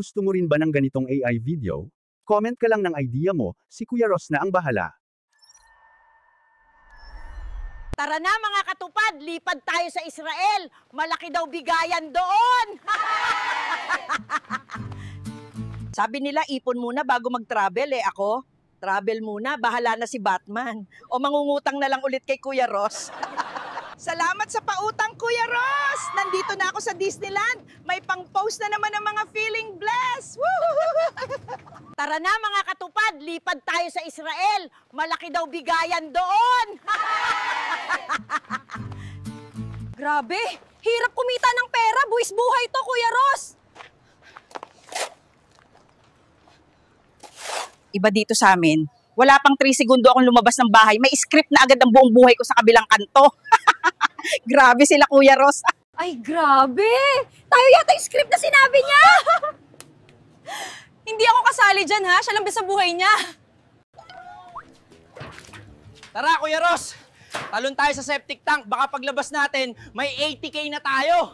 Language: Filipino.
Gusto mo rin ba ng ganitong AI video? Comment ka lang ng idea mo, si Kuya Ross na ang bahala. Tara na mga katupad, lipad tayo sa Israel. Malaki daw bigayan doon. Sabi nila, ipon muna bago mag-travel eh. Ako, travel muna, bahala na si Batman. O mangungutang na lang ulit kay Kuya Ross. Salamat sa pautang, Kuya Ross! Nandito na ako sa Disneyland. May pang-post na naman ng mga feeling blessed. Tara na mga katupad, lipad tayo sa Israel. Malaki daw bigayan doon. Grabe, hirap kumita ng pera. Buwis buhay to, Kuya Ross. Iba dito sa amin, wala pang 3 segundo akong lumabas ng bahay, may script na agad ang buong buhay ko sa kabilang kanto. Grabe sila, Kuya Ross. Ay, grabe. Tayo yata yung script na sinabi niya. Hindi ako kasali dyan, ha? Siya lang ba sa buhay niya? Tara, Kuya Ross! Talon tayo sa septic tank. Baka paglabas natin, may 80K na tayo.